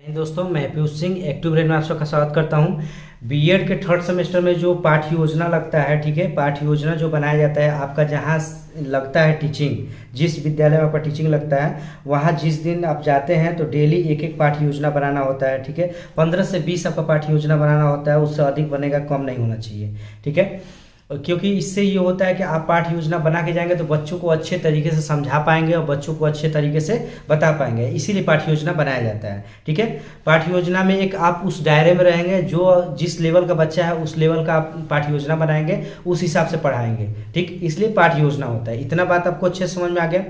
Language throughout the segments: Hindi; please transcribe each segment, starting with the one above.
दोस्तों, मैं पीयूष सिंह एक्टिव ब्रेन में आप सबका स्वागत करता हूं। बीएड के थर्ड सेमेस्टर में जो पाठ्य योजना लगता है, ठीक है, पाठ्य योजना जो बनाया जाता है आपका, जहां लगता है टीचिंग, जिस विद्यालय में आपका टीचिंग लगता है वहां जिस दिन आप जाते हैं तो डेली एक एक पाठ्य योजना बनाना होता है, ठीक है। 15 से 20 आपका पाठ्य योजना बनाना होता है, उससे अधिक बनेगा, कम नहीं होना चाहिए, ठीक है। क्योंकि इससे ये होता है कि आप पाठ्य योजना बना के जाएंगे तो बच्चों को अच्छे तरीके से समझा पाएंगे और बच्चों को अच्छे तरीके से बता पाएंगे, इसीलिए पाठ्य योजना बनाया जाता है, ठीक है। पाठ्य योजना में एक आप उस दायरे में रहेंगे, जो जिस लेवल का बच्चा है उस लेवल का आप पाठ्य योजना बनाएंगे, उस हिसाब से पढ़ाएंगे, ठीक, इसलिए पाठ्य योजना होता है। इतना बात आपको अच्छे से समझ में आ गया।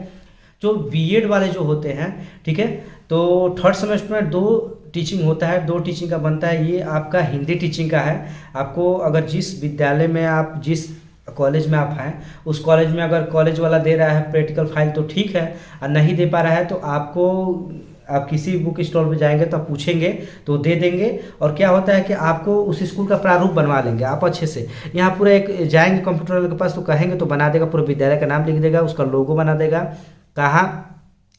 जो बीएड वाले जो होते हैं, ठीक है, तो थर्ड सेमेस्टर में 2 टीचिंग होता है, 2 टीचिंग का बनता है। ये आपका हिंदी टीचिंग का है। आपको अगर जिस विद्यालय में आप, जिस कॉलेज में आप हैं, उस कॉलेज में अगर कॉलेज वाला दे रहा है प्रैक्टिकल फाइल तो ठीक है, और नहीं दे पा रहा है तो आपको, आप किसी बुक स्टोर पे जाएंगे तो आप पूछेंगे तो दे देंगे। और क्या होता है कि आपको उस स्कूल का प्रारूप बनवा लेंगे आप अच्छे से। यहाँ पूरा एक जाएंगे कंप्यूटर वाले के पास तो कहेंगे तो बना देगा, पूरे विद्यालय का नाम लिख देगा, उसका लोगो बना देगा, कहाँ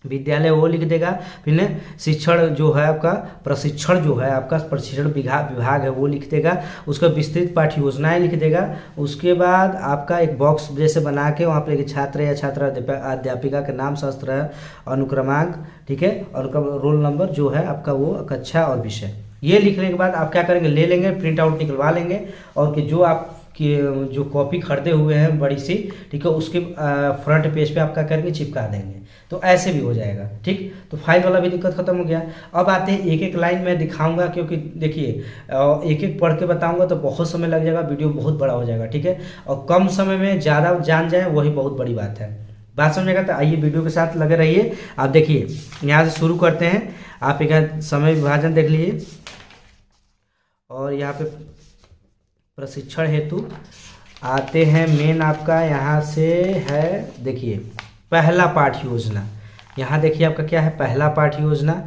विद्यालय वो लिख देगा। फिर शिक्षण जो है आपका, प्रशिक्षण जो है आपका, प्रशिक्षण विभाग है वो लिख देगा, उसका विस्तृत पाठ्य योजनाएं लिख देगा। उसके बाद आपका एक बॉक्स जैसे बना के वहाँ पर छात्र या छात्रा अध्यापिका का नाम, शास्त्र है, अनुक्रमांक, ठीक है, और उनका रोल नंबर जो है आपका, वो कक्षा और विषय, ये लिखने के बाद आप क्या करेंगे, ले लेंगे, प्रिंट आउट निकलवा लेंगे, और कि जो आप कि जो कॉपी खरीदे हुए हैं बड़ी सी, ठीक है, उसके फ्रंट पेज पे आप क्या करेंगे, चिपका देंगे, तो ऐसे भी हो जाएगा, ठीक। तो फाइल वाला भी दिक्कत खत्म हो गया। अब आते हैं एक एक लाइन में दिखाऊंगा, क्योंकि देखिए एक एक पढ़ के बताऊंगा तो बहुत समय लग जाएगा, वीडियो बहुत बड़ा हो जाएगा, ठीक है, और कम समय में ज़्यादा जान जाए वही बहुत बड़ी बात है। बात समझेगा तो आइए वीडियो के साथ लगे रहिए। आप देखिए यहाँ से शुरू करते हैं। आप एक समय विभाजन देख लीजिए, और यहाँ पे प्रशिक्षण हेतु आते हैं। मेन आपका यहाँ से है, देखिए पहला पाठ्य योजना। यहाँ देखिए आपका क्या है, पहला पाठ्य योजना।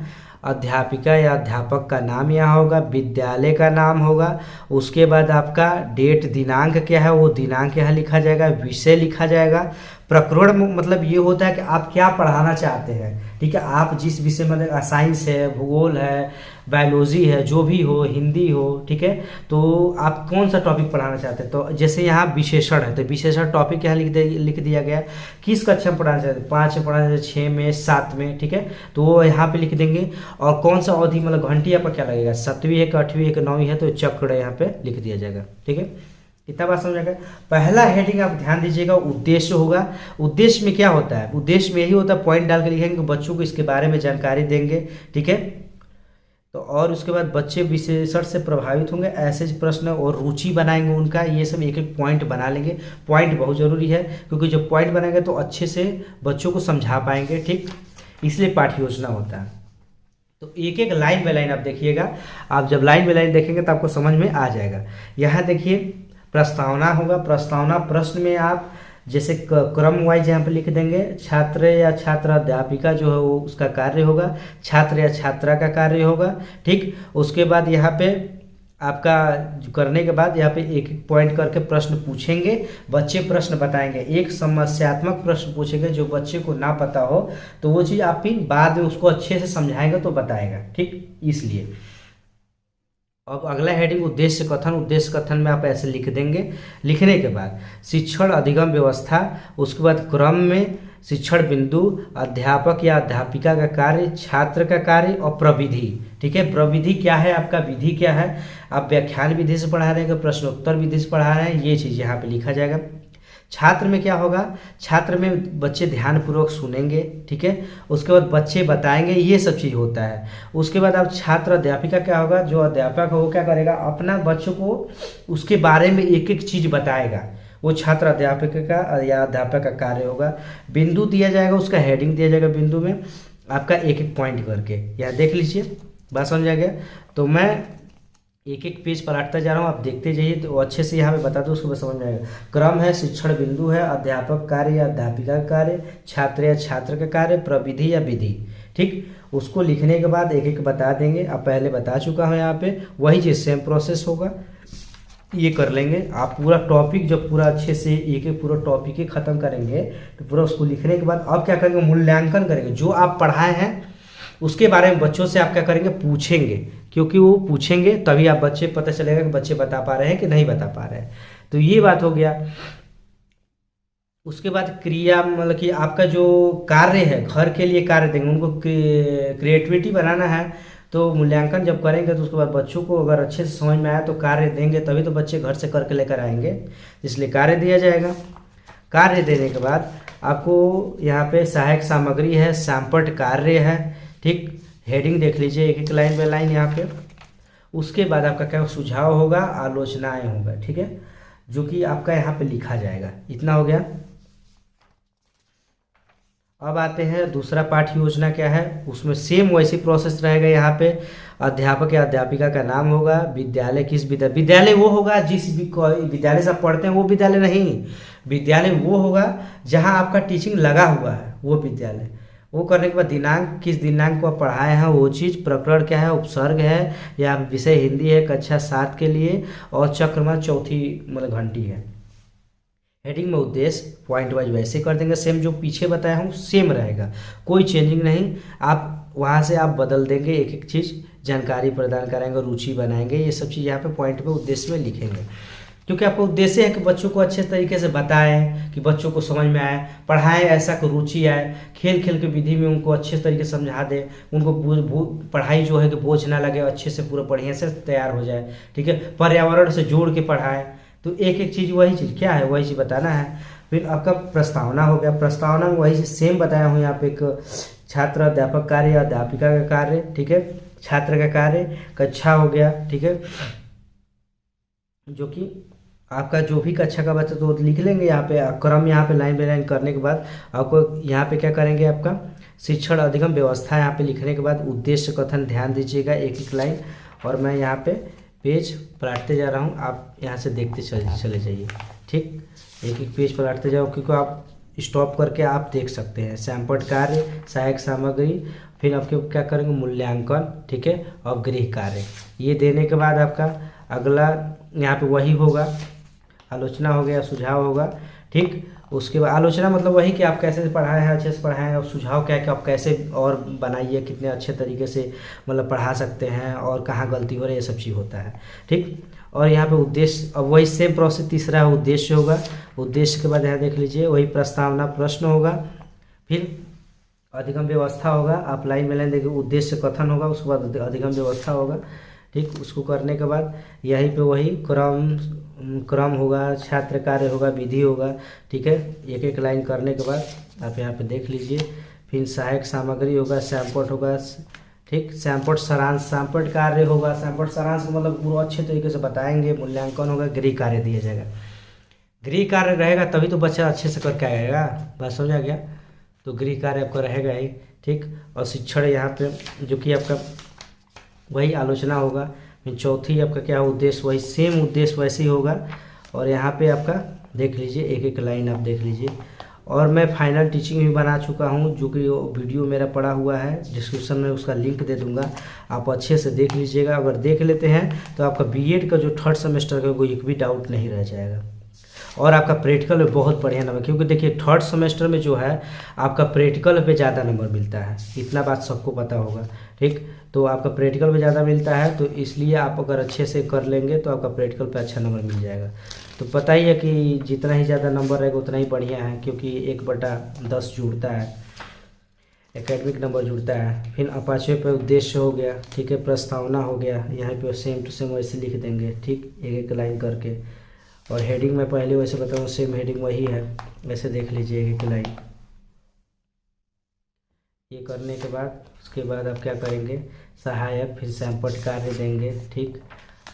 अध्यापिका या अध्यापक का नाम यहाँ होगा, विद्यालय का नाम होगा, उसके बाद आपका डेट, दिनांक क्या है वो दिनांक यहाँ लिखा जाएगा, विषय लिखा जाएगा। प्रकरण मतलब ये होता है कि आप क्या पढ़ाना चाहते हैं, ठीक है, आप जिस विषय में, साइंस है, भूगोल है, बायोलॉजी है, जो भी हो, हिंदी हो, ठीक है, तो आप कौन सा टॉपिक पढ़ाना चाहते हैं। तो जैसे यहाँ विशेषण है तो विशेषण टॉपिक यहाँ लिख दिया गया, किस कक्षा में पढ़ाना चाहते हैं, 5 में पढ़ाना चाहते, 6 में, 7 में, ठीक है, तो वो यहाँ पे लिख देंगे। और कौन सा अवधि, मतलब घंटी यहाँ पर क्या लगेगा, 7वीं है कि 8वीं है कि 9वीं है, तो चक्र यहाँ पे लिख दिया जाएगा, ठीक है। इतना बात समझ आ गया। पहला हेडिंग आप ध्यान दीजिएगा, उद्देश्य होगा। उद्देश्य में क्या होता है, उद्देश्य में यही होता है, पॉइंट डाल के लिखेंगे, बच्चों को इसके बारे में जानकारी देंगे, ठीक है। तो और उसके बाद बच्चे विशेषण से प्रभावित होंगे, ऐसे प्रश्न, और रुचि बनाएंगे उनका, ये सब एक एक पॉइंट बना लेंगे। पॉइंट बहुत ज़रूरी है, क्योंकि जब पॉइंट बनाएंगे तो अच्छे से बच्चों को समझा पाएंगे, ठीक, इसलिए पाठ्य योजना होता है। तो एक एक लाइन बाय लाइन आप देखिएगा। आप जब लाइन बाय लाइन देखेंगे तो आपको समझ में आ जाएगा। यहाँ देखिए प्रस्तावना होगा। प्रस्तावना प्रश्न में आप जैसे क्रम वाइज यहाँ पे लिख देंगे। छात्र या छात्रा अध्यापिका जो है वो उसका कार्य होगा, छात्र या छात्रा का कार्य होगा, ठीक। उसके बाद यहाँ पे आपका करने के बाद यहाँ पे एक एक पॉइंट करके प्रश्न पूछेंगे, बच्चे प्रश्न बताएंगे। एक समस्यात्मक प्रश्न पूछेंगे, जो बच्चे को ना पता हो तो वो चीज़ आप फिर बाद में उसको अच्छे से समझाएंगे तो बताएगा, ठीक, इसलिए। अब अगला हेडिंग उद्देश्य कथन। उद्देश्य कथन में आप ऐसे लिख देंगे। लिखने के बाद शिक्षण अधिगम व्यवस्था, उसके बाद क्रम में शिक्षण बिंदु, अध्यापक या अध्यापिका का कार्य, छात्र का कार्य, और प्रविधि, ठीक है। प्रविधि क्या है आपका, विधि क्या है, आप व्याख्यान विधि से पढ़ा रहे हैं, प्रश्नोत्तर विधि से पढ़ा रहे हैं, ये चीज़ यहाँ पे लिखा जाएगा। छात्र में क्या होगा, छात्र में बच्चे ध्यानपूर्वक सुनेंगे, ठीक है, उसके बाद बच्चे बताएंगे, ये सब चीज़ होता है। उसके बाद आप छात्र अध्यापिका क्या होगा, जो अध्यापक है वो क्या करेगा, अपना बच्चों को उसके बारे में एक एक चीज़ बताएगा, वो छात्र अध्यापक का या अध्यापक का कार्य होगा। बिंदु दिया जाएगा, उसका हेडिंग दिया जाएगा, बिंदु में आपका एक एक पॉइंट करके, यहाँ देख लीजिए, बात समझ आ गया। तो मैं एक एक पेज पलटता जा रहा हूँ, आप देखते जाइए तो अच्छे से यहाँ पे बता दो, उसको समझ में आएगा। क्रम है, शिक्षण बिंदु है, अध्यापक कार्य या अध्यापिका का कार्य, छात्र या छात्र का कार्य, प्रविधि या विधि, ठीक। उसको लिखने के बाद एक एक बता देंगे। अब पहले बता चुका हूँ, यहाँ पे वही चीज़ सेम प्रोसेस होगा, ये कर लेंगे। आप पूरा टॉपिक जब पूरा अच्छे से एक एक पूरा टॉपिक ही खत्म करेंगे तो पूरा उसको लिखने के बाद अब क्या करेंगे, मूल्यांकन करेंगे। जो आप पढ़ाए हैं उसके बारे में बच्चों से आप क्या करेंगे, पूछेंगे, क्योंकि वो पूछेंगे तभी आप बच्चे पता चलेगा कि बच्चे बता पा रहे हैं कि नहीं बता पा रहे हैं। तो ये बात हो गया। उसके बाद क्रिया मतलब कि आपका जो कार्य है, घर के लिए कार्य देंगे उनको, क्रिएटिविटी बनाना है, तो मूल्यांकन जब करेंगे तो उसके बाद बच्चों को अगर अच्छे से समझ में आया तो कार्य देंगे, तभी तो बच्चे घर से करके लेकर आएंगे, इसलिए कार्य दिया जाएगा। कार्य देने के बाद आपको यहाँ पे सहायक सामग्री है, सैंपट कार्य है, ठीक। हेडिंग देख लीजिए एक एक लाइन बाय लाइन यहाँ पे। उसके बाद आपका क्या सुझाव होगा, आलोचनाएं होगा, ठीक है, जो कि आपका यहाँ पे लिखा जाएगा। इतना हो गया। अब आते हैं दूसरा पाठ्य योजना क्या है, उसमें सेम वैसी प्रोसेस रहेगा। यहाँ पे अध्यापक या अध्यापिका का नाम होगा, विद्यालय किस विद्यालय वो होगा जिस विद्यालय से आप पढ़ते हैं वो विद्यालय नहीं, विद्यालय वो होगा जहाँ आपका टीचिंग लगा हुआ है, वो विद्यालय। वो करने के बाद दिनांक, किस दिनांक को आप पढ़ाए हैं वो चीज़, प्रकरण क्या है, उपसर्ग है या विषय हिंदी है कक्षा 7 के लिए, और चक्रमाल चौथी मतलब घंटी है। हेडिंग में उद्देश्य पॉइंट वाइज वैसे कर देंगे, सेम जो पीछे बताया हूँ सेम रहेगा, कोई चेंजिंग नहीं। आप वहाँ से आप बदल देंगे एक एक चीज़, जानकारी प्रदान कराएंगे, रुचि बनाएंगे, ये सब चीज़ यहाँ पे पॉइंट पे उद्देश्य में लिखेंगे, क्योंकि आपका उद्देश्य है कि बच्चों को अच्छे तरीके से बताएं, कि बच्चों को समझ में आए, पढ़ाएं ऐसा कि रुचि आए, खेल खेल के विधि में उनको अच्छे तरीके से समझा दें, उनको पढ़ाई जो है कि बोझ ना लगे, अच्छे से पूरा बढ़िया से तैयार हो जाए, ठीक है। पर्यावरण से जोड़ के पढ़ाएं, तो एक एक चीज़ वही चीज़ क्या है वही चीज़ बताना है। फिर आपका प्रस्तावना हो गया, प्रस्तावना में वही सेम बताया हूँ यहाँ पे, एक छात्र अध्यापक कार्य या अध्यापिका का कार्य, ठीक है, छात्र का कार्य, कक्षा हो गया, ठीक है, जो कि आपका जो भी कक्षा का बच्चा तो लिख लेंगे यहाँ पे क्रम, यहाँ पे लाइन बाय लाइन करने के बाद आपको यहाँ पे क्या करेंगे, आपका शिक्षण अधिगम व्यवस्था यहाँ पे लिखने के बाद उद्देश्य कथन ध्यान दीजिएगा एक एक लाइन, और मैं यहाँ पे पेज पलटते जा रहा हूँ, आप यहाँ से देखते चले जाइए, ठीक। एक एक पेज पलटते जाओ, क्योंकि आप स्टॉप करके आप देख सकते हैं। सैंपट कार्य, सहायक सामग्री, फिर आपके क्या करेंगे मूल्यांकन, ठीक है, और गृह कार्य। ये देने के बाद आपका अगला यहाँ पे वही होगा, आलोचना हो गया, सुझाव होगा, ठीक। उसके बाद आलोचना मतलब वही कि आप कैसे पढ़ाए हैं, अच्छे से पढ़ाए हैं, और सुझाव क्या है कि आप कैसे और बनाइए, कितने अच्छे तरीके से मतलब पढ़ा सकते हैं, और कहाँ गलती हो रही है, ये सब चीज़ होता है, ठीक। और यहाँ पे उद्देश्य, अब वही सेम प्रोसेस, तीसरा उद्देश्य होगा। उद्देश्य के बाद यहाँ देख लीजिए वही प्रस्तावना प्रश्न होगा, फिर अधिगम व्यवस्था होगा, आप लाइन में लाइन देखिए, उद्देश्य कथन होगा, उसके बाद अधिगम व्यवस्था होगा, ठीक। उसको करने के बाद यहीं पे वही क्रम होगा, छात्र कार्य होगा, विधि होगा, ठीक है। एक एक लाइन करने के बाद आप यहाँ पे देख लीजिए, फिर सहायक सामग्री होगा, सैंपट होगा, ठीक, सैंपट सारांश, सैंपट कार्य होगा, सैंपट सारांश मतलब पूरा अच्छे तरीके से बताएंगे, मूल्यांकन होगा, गृह कार्य दिया जाएगा। गृह कार्य रहेगा तभी तो बच्चा अच्छे से करके आएगा, बात समझा गया। तो गृह कार्य आपका रहेगा ही, ठीक। और शिक्षण यहाँ पे जो कि आपका वही आलोचना होगा, फिर चौथी आपका क्या उद्देश्य, वही सेम उद्देश्य वैसे ही होगा। और यहाँ पे आपका देख लीजिए एक एक लाइन आप देख लीजिए। और मैं फाइनल टीचिंग भी बना चुका हूँ, जो कि वीडियो मेरा पड़ा हुआ है, डिस्क्रिप्शन में उसका लिंक दे दूँगा, आप अच्छे से देख लीजिएगा। अगर देख लेते हैं तो आपका बीएड का जो 3rd सेमेस्टर का कोई एक भी डाउट नहीं रह जाएगा, और आपका प्रैक्टिकल में बहुत बढ़िया नंबर, क्योंकि देखिए 3rd सेमेस्टर में जो है आपका प्रैक्टिकल पे ज़्यादा नंबर मिलता है, इतना बात सबको पता होगा, ठीक। तो आपका प्रैक्टिकल पे ज़्यादा मिलता है, तो इसलिए आप अगर अच्छे से कर लेंगे तो आपका प्रैक्टिकल पे अच्छा नंबर मिल जाएगा। तो पता ही है कि जितना ही ज़्यादा नंबर रहेगा उतना ही बढ़िया है, क्योंकि 1/10 जुड़ता है, एकेडमिक नंबर जुड़ता है। फिर अपाचे पे उद्देश्य हो गया, ठीक है, प्रस्तावना हो गया, यहाँ पे सेम टू सेम वैसे लिख देंगे, ठीक, एक एक लाइन करके। और हेडिंग में पहले वैसे बताऊँ, सेम हेडिंग वही है, वैसे देख लीजिए एक लाइन। ये करने के बाद उसके बाद आप क्या करेंगे, सहायक, फिर सैंपट कार्य देंगे, ठीक।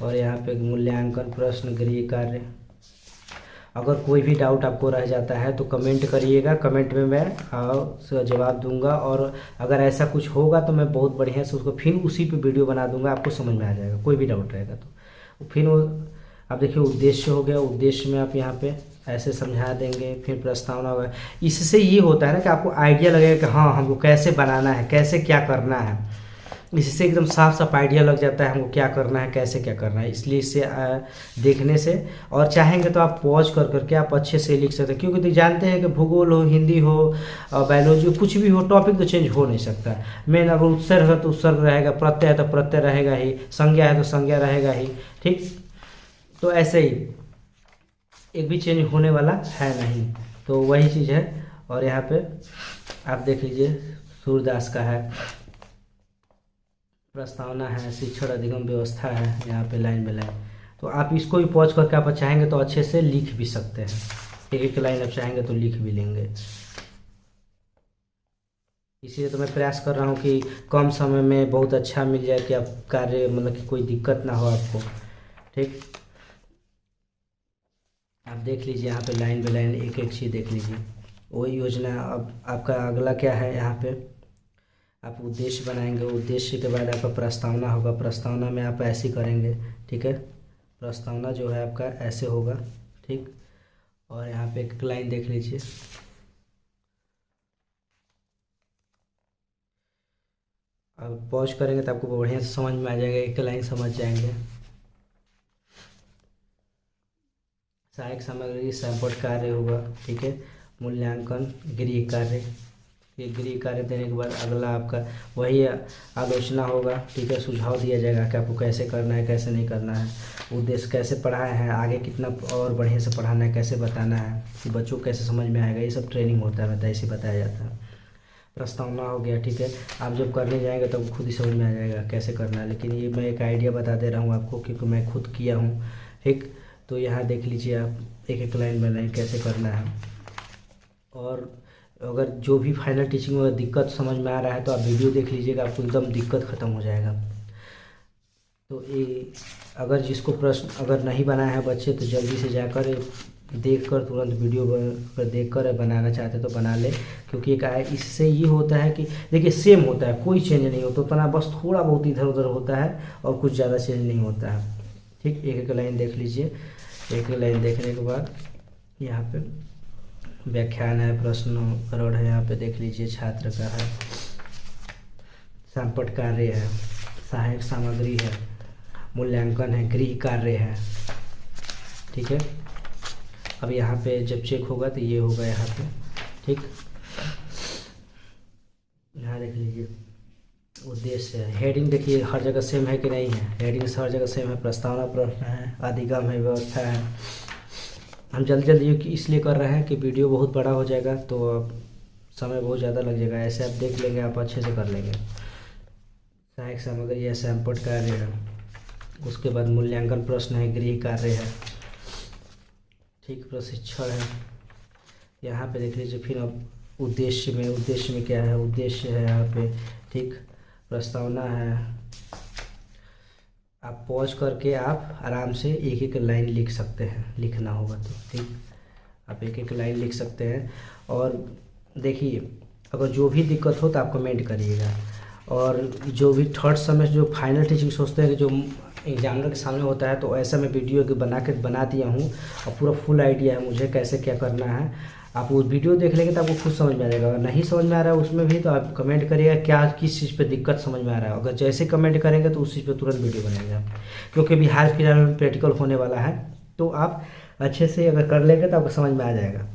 और यहाँ पे मूल्यांकन, प्रश्न, गृह कार्य। अगर कोई भी डाउट आपको रह जाता है तो कमेंट करिएगा, कमेंट में मैं उसका जवाब दूंगा। और अगर ऐसा कुछ होगा तो मैं बहुत बढ़िया से उसको फिर उसी पे वीडियो बना दूंगा, आपको समझ में आ जाएगा। कोई भी डाउट रहेगा तो फिर वो अब देखिए उद्देश्य हो गया, उद्देश्य में आप यहाँ पे ऐसे समझा देंगे, फिर प्रस्तावना होगा। इससे ये होता है ना कि आपको आइडिया लगेगा कि हाँ हमको कैसे बनाना है, कैसे क्या करना है, इससे एकदम साफ साफ आइडिया लग जाता है हमको क्या करना है, कैसे क्या करना है। इसलिए इससे देखने से, और चाहेंगे तो आप पॉज कर करके आप अच्छे से लिख सकते हैं, क्योंकि तो जानते हैं कि भूगोल हो, हिंदी हो, बायोलॉजी हो, कुछ भी हो, टॉपिक तो चेंज हो नहीं सकता। मेन अगर उत्सर्ग है तो उत्सर्ग रहेगा, प्रत्यय है तो प्रत्यय रहेगा ही, संज्ञा है तो संज्ञा रहेगा ही। ठीक, तो ऐसे ही एक भी चेंज होने वाला है नहीं, तो वही चीज़ है। और यहाँ पे आप देख लीजिए सूरदास का है, प्रस्तावना है, शिक्षण अधिगम व्यवस्था है, यहाँ पे लाइन बाय लाइन। तो आप इसको भी पॉज करके आप चाहेंगे तो अच्छे से लिख भी सकते हैं, एक एक लाइन आप चाहेंगे तो लिख भी लेंगे। इसीलिए तो मैं प्रयास कर रहा हूँ कि कम समय में बहुत अच्छा मिल जाए, कि आप कार्य मतलब कि कोई दिक्कत ना हो आपको। ठीक, आप देख लीजिए यहाँ पे लाइन बाय लाइन एक एक चीज़ देख लीजिए। वही योजना। अब आपका अगला क्या है, यहाँ पे आप उद्देश्य बनाएंगे, उद्देश्य के बाद आपका प्रस्तावना होगा, प्रस्तावना में आप ऐसे करेंगे। ठीक है, प्रस्तावना जो है आपका ऐसे होगा। ठीक, और यहाँ पे एक लाइन देख लीजिए, अब पॉज करेंगे तो आपको बढ़िया से समझ में आ जाएगा, एक लाइन समझ जाएंगे। सहायक सामग्री सैंपल कार्य होगा। ठीक है, मूल्यांकन गृह कार्य, ये गृह कार्य देने के बाद अगला आपका वही आलोचना होगा। ठीक है, सुझाव दिया जाएगा कि आपको कैसे करना है, कैसे नहीं करना है, उद्देश्य कैसे पढ़ाए हैं, आगे कितना और बढ़िया से पढ़ाना है, कैसे बताना है कि बच्चों को कैसे समझ में आएगा, ये सब ट्रेनिंग होता है, ऐसे बताया जाता है। प्रस्तावना हो गया। ठीक है, आप जब करने जाएंगे तब खुद ही समझ में आ जाएगा कैसे करना है, लेकिन ये मैं एक आइडिया बता दे रहा हूँ आपको, क्योंकि मैं खुद किया हूँ। ठीक, तो यहाँ देख लीजिए आप एक एक लाइन बाय लाइन कैसे करना है। और अगर जो भी फाइनल टीचिंग में दिक्कत समझ में आ रहा है तो आप वीडियो देख लीजिएगा, आपको एकदम दिक्कत ख़त्म हो जाएगा। तो ये अगर जिसको प्रश्न अगर नहीं बनाया है बच्चे, तो जल्दी से जाकर देख कर तुरंत वीडियो पर देख कर बनाना चाहते तो बना ले, क्योंकि एक इससे ये होता है कि देखिए सेम होता है, कोई चेंज नहीं होता उतना, बस थोड़ा बहुत इधर उधर होता है और कुछ ज़्यादा चेंज नहीं होता है। ठीक, एक एक लाइन देख लीजिए। एक एक लाइन देखने के बाद यहाँ पे व्याख्यान है, प्रश्नोत्तर है, यहाँ पे देख लीजिए छात्र का है, संपट कार्य है, सहायक सामग्री है, मूल्यांकन है, गृह कार्य है। ठीक है, अब यहाँ पे जब चेक होगा तो ये होगा यहाँ पे। ठीक, यहाँ देख लीजिए उद्देश्य है, हेडिंग देखिए हर जगह सेम है कि नहीं है, हेडिंग हर जगह सेम है, प्रस्तावना प्रश्न है, अधिगम है, व्यवस्था है। हम जल्दी जल्दी इसलिए कर रहे हैं कि वीडियो बहुत बड़ा हो जाएगा तो समय बहुत ज़्यादा लग जाएगा, ऐसे आप देख लेंगे, आप अच्छे से कर लेंगे। सहायक सामग्री है, सैंपल कार्य है, उसके बाद मूल्यांकन प्रश्न है, गृह कार्य है। ठीक, प्रशिक्षण है, यहाँ पे देख लीजिए। फिर अब उद्देश्य में क्या है, उद्देश्य है यहाँ पे। ठीक, प्रस्तावना है, आप पॉज करके आप आराम से एक एक लाइन लिख सकते हैं, लिखना होगा तो। ठीक, आप एक एक लाइन लिख सकते हैं। और देखिए अगर जो भी दिक्कत हो तो आप कमेंट करिएगा। और जो भी थर्ड सेमेस्टर जो फाइनल टीचिंग सोचते हैं कि जो एग्जामिनर के सामने होता है, तो ऐसा मैं वीडियो के बना दिया हूँ और पूरा फुल आइडिया है मुझे कैसे क्या करना है। आप वो वीडियो देख लेंगे तो आपको खुद समझ में आ जाएगा। अगर नहीं समझ में आ रहा है उसमें भी तो आप कमेंट करिएगा क्या किस चीज़ पे दिक्कत समझ में आ रहा है। अगर जैसे कमेंट करेंगे तो उस चीज़ पे तुरंत वीडियो बनेगा, क्योंकि अभी हाल फिलहाल में प्रैक्टिकल होने वाला है, तो आप अच्छे से अगर कर लेंगे तो आपको समझ में आ जाएगा।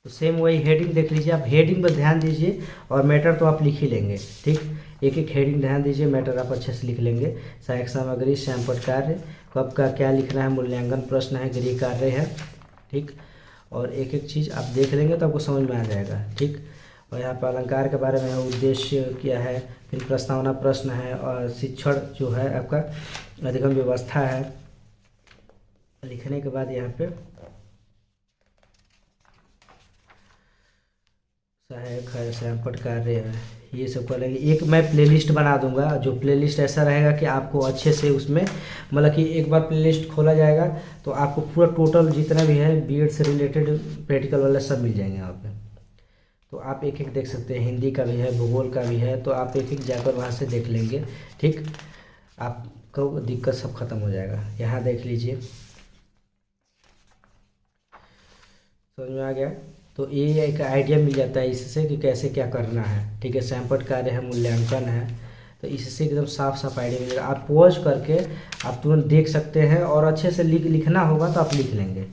तो सेम वही हेडिंग देख लीजिए, आप हेडिंग पर ध्यान दीजिए और मैटर तो आप लिख ही लेंगे। ठीक, एक एक हेडिंग ध्यान दीजिए, मैटर आप अच्छे से लिख लेंगे। सहायक सामग्री, सैंपल कार्य, कब का क्या लिखना है, मूल्यांकन प्रश्न है, गृह कार्य है। ठीक, और एक एक चीज़ आप देख लेंगे तो आपको समझ में आ जाएगा। ठीक, और यहाँ पर अलंकार के बारे में उद्देश्य क्या है, फिर प्रस्तावना प्रश्न है, और शिक्षण जो है आपका अधिगम व्यवस्था है। लिखने के बाद यहाँ पे सहायक है, सैंपल कार्य है, ये सब कर लेंगे। एक मैं प्लेलिस्ट बना दूंगा, जो प्लेलिस्ट ऐसा रहेगा कि आपको अच्छे से उसमें मतलब कि एक बार प्लेलिस्ट खोला जाएगा तो आपको पूरा टोटल जितना भी है बीएड से रिलेटेड प्रैक्टिकल वाला सब मिल जाएंगे यहाँ पे। तो आप एक एक देख सकते हैं, हिंदी का भी है, भूगोल का भी है, तो आप एक एक जाकर वहाँ से देख लेंगे। ठीक, आपको दिक्कत सब खत्म हो जाएगा। यहाँ देख लीजिए, समझ में आ गया। तो ये एक आइडिया मिल जाता है इससे कि कैसे क्या करना है। ठीक है, सैंपल कार्य है, मूल्यांकन है, तो इससे एकदम साफ साफ आइडिया मिलेगा। आप पॉज करके आप तुरंत देख सकते हैं और अच्छे से लिखना होगा तो आप लिख लेंगे।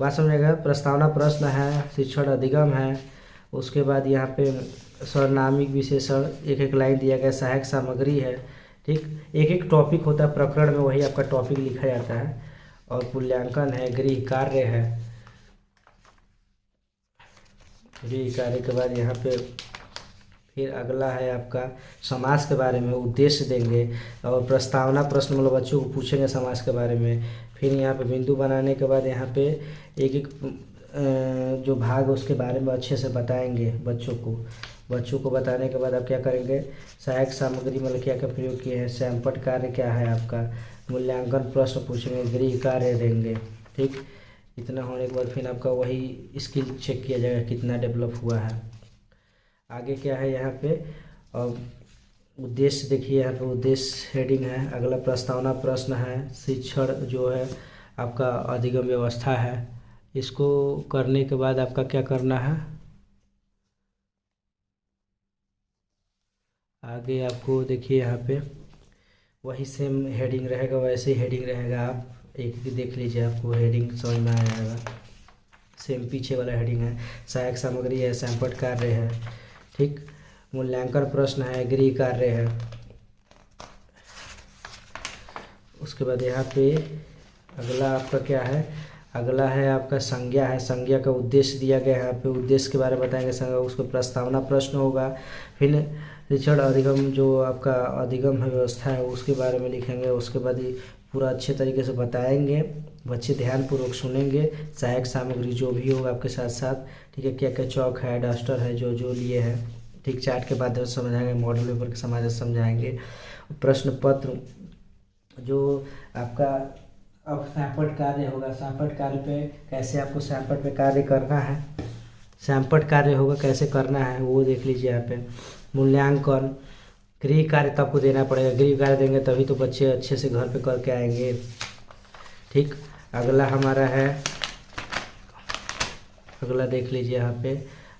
बात समझेगा। प्रस्तावना प्रश्न है, शिक्षण अधिगम है, उसके बाद यहाँ पे सर्वनामिक विशेषण एक एक लाइन दिया गया, सहायक सामग्री है, ठीक। एक एक टॉपिक होता है प्रकरण में, वही आपका टॉपिक लिखा जाता है। और मूल्यांकन है, गृह कार्य है। गृह कार्य के बाद यहाँ पे फिर अगला है आपका समाज के बारे में उद्देश्य देंगे, और प्रस्तावना प्रश्न मतलब बच्चों को पूछेंगे समाज के बारे में। फिर यहाँ पे बिंदु बनाने के बाद यहाँ पे एक एक जो भाग है उसके बारे में अच्छे से बताएंगे बच्चों को बताने के बाद आप क्या करेंगे, सहायक सामग्री मतलब क्या क्या प्रयोग किए हैं, सैंपट कार्य क्या है आपका, मूल्यांकन प्रश्न पूछेंगे, गृह कार्य देंगे, ठीक। इतना होने के बाद फिर आपका वही स्किल चेक किया जाएगा कितना डेवलप हुआ है। आगे क्या है यहाँ पे, और उद्देश्य देखिए, यहाँ पे उद्देश्य हेडिंग है। अगला प्रस्तावना प्रश्न है, शिक्षण जो है आपका अधिगम व्यवस्था है। इसको करने के बाद आपका क्या करना है, आगे आपको देखिए यहाँ पे वही सेम हेडिंग रहेगा, वैसे ही हेडिंग रहेगा। आप एक भी देख लीजिए, आपको हेडिंग समझ में आ जाएगा। सेम पीछे वाला हेडिंग है, सहायक सामग्री है, सैंपट कार्य है, ठीक। मूल्यांकन प्रश्न है, गृह कार्य है। उसके बाद यहाँ पे अगला आपका क्या है, अगला है आपका संज्ञा है। संज्ञा का उद्देश्य दिया गया है, यहाँ पे उद्देश्य के बारे में बताएंगे। संज्ञा उसको प्रस्तावना प्रश्न होगा। फिर शिक्षण अधिगम जो आपका अधिगम है व्यवस्था है उसके बारे में लिखेंगे। उसके बाद ही पूरा अच्छे तरीके से बताएंगे, बच्चे ध्यानपूर्वक सुनेंगे। सहायक सामग्री जो भी होगा आपके साथ साथ, ठीक है, क्या क्या चौक है, डस्टर है, जो जो लिए है, ठीक। चार्ट के माध्यम से समझाएंगे, मॉडल पेपर के समाधान समझाएंगे। प्रश्न पत्र जो आपका अब सैंपट कार्य होगा, सैंपट कार्य पे कैसे आपको सैंपट पे कार्य करना है, सैंपट कार्य होगा कैसे करना है वो देख लीजिए यहाँ पे। मूल्यांकन, गृह कार्य तो आपको देना पड़ेगा, गृह कार्य देंगे तभी तो बच्चे अच्छे से घर पे करके आएंगे, ठीक। अगला हमारा है, अगला देख लीजिए यहाँ पे,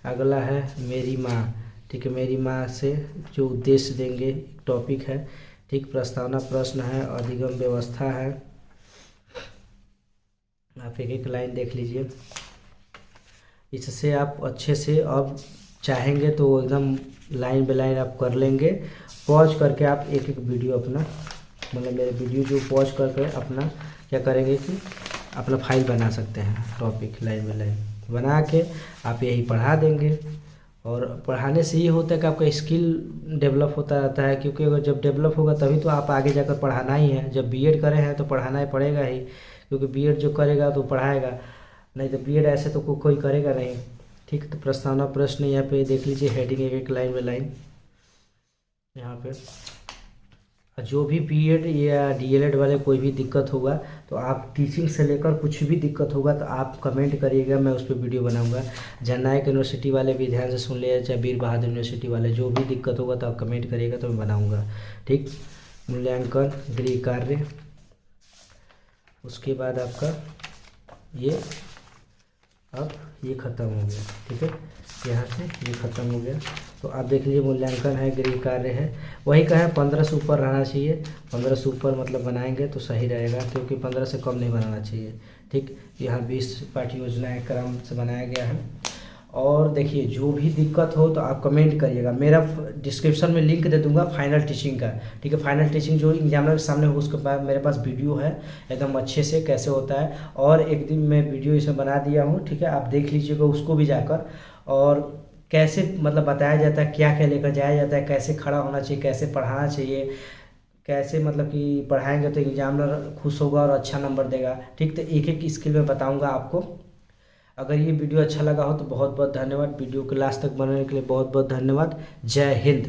अगला है मेरी माँ, ठीक है। मेरी माँ से जो उद्देश्य देंगे टॉपिक है, ठीक। प्रस्तावना प्रश्न है, अधिगम व्यवस्था है। आप एक एक लाइन देख लीजिए। इससे आप अच्छे से अब चाहेंगे तो एकदम लाइन बाय लाइन आप कर लेंगे। पॉज करके आप एक एक वीडियो अपना मतलब मेरे वीडियो जो पॉज करके अपना क्या करेंगे कि अपना फाइल बना सकते हैं, टॉपिक लाइन बाय लाइन बना के आप यही पढ़ा देंगे। और पढ़ाने से ये होता है कि आपका स्किल डेवलप होता रहता है, क्योंकि अगर जब डेवलप होगा तभी तो आप आगे जाकर पढ़ाना ही है। जब बीएड करे हैं तो पढ़ाना ही पड़ेगा ही, क्योंकि बीएड जो करेगा तो पढ़ाएगा, नहीं तो बीएड ऐसे तो कोई करेगा नहीं, ठीक। तो प्रस्तावना प्रश्न यहाँ पे देख लीजिए, हेडिंग एक एक लाइन बाय लाइन यहाँ पे। जो भी बीएड या डीएलएड वाले कोई भी दिक्कत होगा तो आप टीचिंग से लेकर कुछ भी दिक्कत होगा तो आप कमेंट करिएगा, मैं उस पर वीडियो बनाऊंगा। जननायक यूनिवर्सिटी वाले भी ध्यान से सुन लिया, चाहे वीर बहादुर यूनिवर्सिटी वाले, जो भी दिक्कत होगा तो आप कमेंट करिएगा तो मैं बनाऊंगा, ठीक। मूल्यांकन, गृह कार्य, उसके बाद आपका ये अब ये ख़त्म हो गया, ठीक है। यहाँ से ये ख़त्म हो गया तो आप देख लीजिए मूल्यांकन है, गृह कार्य है, वही का है 15 से ऊपर रहना चाहिए। 15 से ऊपर मतलब बनाएंगे तो सही रहेगा, क्योंकि 15 से कम नहीं बनाना चाहिए, ठीक। यहाँ 20 पाठ्य योजनाएं क्रम से बनाया गया है। और देखिए जो भी दिक्कत हो तो आप कमेंट करिएगा, मेरा डिस्क्रिप्शन में लिंक दे दूंगा फाइनल टीचिंग का, ठीक है। फाइनल टीचिंग जो एग्जामिनर के सामने हो उसके बाद मेरे पास वीडियो है एकदम अच्छे से कैसे होता है, और एक दिन मैं वीडियो इसमें बना दिया हूँ, ठीक है। आप देख लीजिएगा उसको भी जाकर, और कैसे मतलब बताया जाता है, क्या क्या लेकर जाया जाता है, कैसे खड़ा होना चाहिए, कैसे पढ़ाना चाहिए, कैसे मतलब कि पढ़ाएंगे तो एग्जामिनर खुश होगा और अच्छा नंबर देगा, ठीक। तो एक एक स्किल में बताऊंगा आपको। अगर ये वीडियो अच्छा लगा हो तो बहुत बहुत धन्यवाद। वीडियो को लास्ट तक बनाने के लिए बहुत बहुत धन्यवाद। जय हिंद।